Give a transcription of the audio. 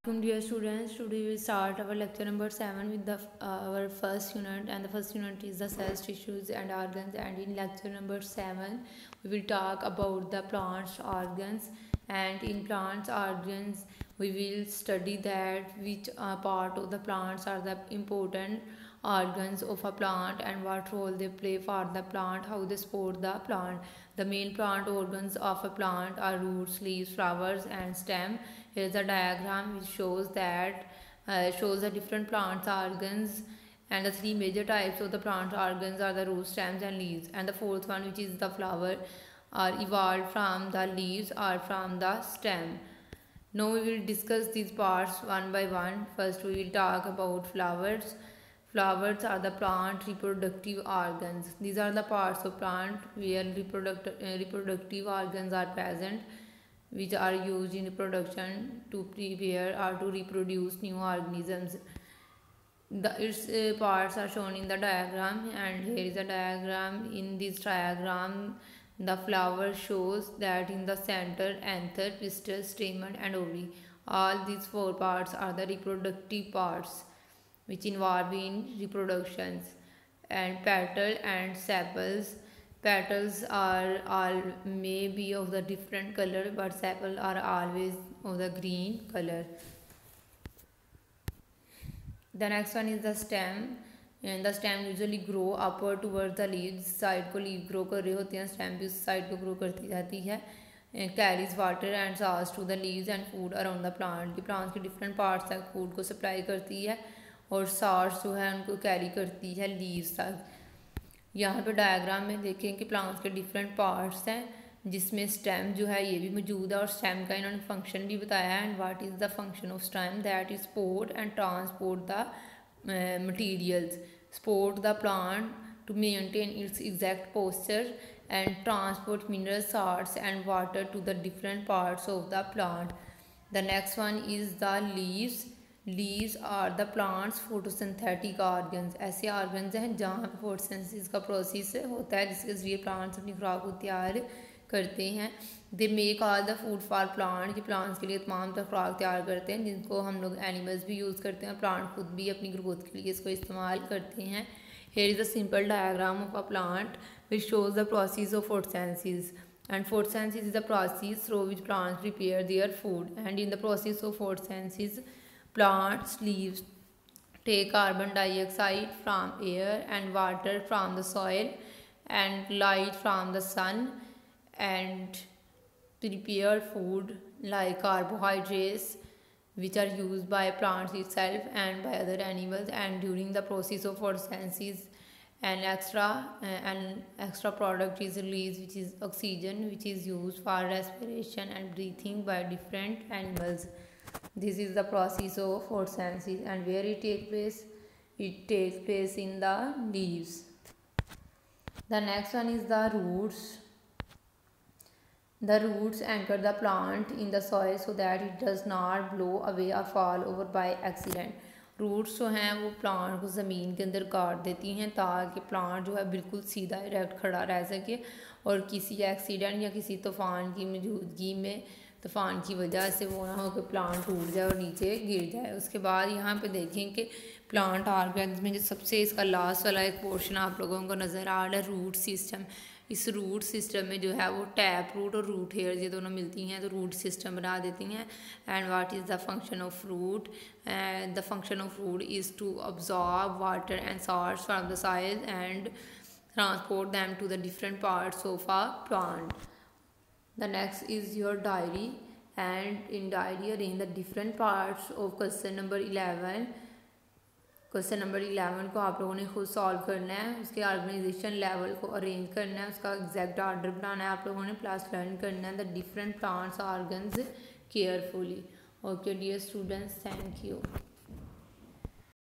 Welcome dear students. Today we will start our lecture number 7 with our first unit, and the first unit is the cells, tissues and organs. And in lecture number 7 we will talk about the plants organs, and in plants organs we will study that which part of the plants are the important organs of a plant and what role they play for the plant, how they support the plant. The main plant organs of a plant are roots, leaves, flowers and stem. Here is a diagram which shows that shows the different plant organs, and the three major types of the plant organs are the roots, stems and leaves, and the fourth one, which is the flower, are evolved from the leaves or from the stem. Now we will discuss these parts one by one. First we will talk about flowers. Flowers are the plant reproductive organs. These are the parts of plant where reproductive organs are present, which are used in reproduction to prepare or to reproduce new organisms. Its parts are shown in the diagram, and here is a diagram. In this diagram the flower shows that in the center anther, pistil, stamen and ovary. All these four parts are the reproductive parts which involve in reproductions. And petal and sepals. Petals are all may be of the different color, but sepals are always of the green color. The next one is the stem, and the stem usually grow upward towards the leaves. Side को leave grow कर रहे होते हैं, stem भी उस side को grow करती जाती है. Carries water and sauce to the leaves and food around the plant. कि plants के different parts तक food को supply करती है और sauce जो है उनको carry करती है leaves तक. यहाँ पे डायग्राम में देखें कि प्लांट्स के डिफरेंट पार्ट्स हैं, जिसमें स्टेम जो है ये भी मौजूद है, और स्टेम का इन्होंने फंक्शन भी बताया है. And what is the function of stem? That is support and transport the materials. Support the plant to maintain its exact posture and transport mineral salts and water to the different parts of the plant. The next one is the leaves. Leaves are the plants photosynthetic organs. ऐसे organs हैं जहाँ पे photosynthesis का process होता है, जिसके जरिए plants अपनी खुराक को तैयार करते हैं. They make all the food for plant. कि प्लांट्स के लिए तमाम तरह खुराक तैयार करते हैं, जिनको हम लोग एनिमल्स भी यूज़ करते हैं, प्लांट खुद भी अपनी ग्रोथ के लिए इसको इस्तेमाल करते हैं. Here is a simple diagram of a plant which shows the process of photosynthesis. And photosynthesis is the process through which plants prepare their food. And in the process of photosynthesis, plants leaves take carbon dioxide from air and water from the soil and light from the sun and prepare food like carbohydrates, which are used by plants itself and by other animals. And during the process of photosynthesis, an extra product is released, which is oxygen, which is used for respiration and breathing by different animals. This is the process of photosynthesis. And where it takes place? It takes place in the leaves. The next one is the roots. The roots anchor the plant in the soil so that it does not blow away or fall over by accident. Roots जो हैं वो plant को ज़मीन के अंदर गाड़ देती हैं, ताकि प्लांट जो है बिल्कुल सीधा डायरेक्ट खड़ा रह सके और किसी एक्सीडेंट या किसी तूफ़ान की मौजूदगी में, तूफ़ान की वजह से वो ना हो कि प्लांट टूट जाए और नीचे गिर जाए. उसके बाद यहाँ पे देखें कि प्लांट ऑर्गन्स में जो सबसे इसका लास्ट वाला एक पोर्शन आप लोगों को नज़र आ रहा है, रूट सिस्टम. इस रूट सिस्टम में जो है वो टैप रूट और रूट हेयर ये दोनों मिलती हैं तो रूट सिस्टम बना देती हैं. And what is the function of root? The function of root is to absorb water and salts from the soil and transport them to the different parts of a plant. The next is your diary, and in diary arrange the different parts of question number 11. Question number 11 को आप लोगों ने खुद solve करना है, उसके organisation level को arrange करना है, उसका एग्जैक्ट ऑर्डर बनाना है आप लोगों ने, प्लस लर्न करना है the different plants organs carefully. Okay dear students, thank you.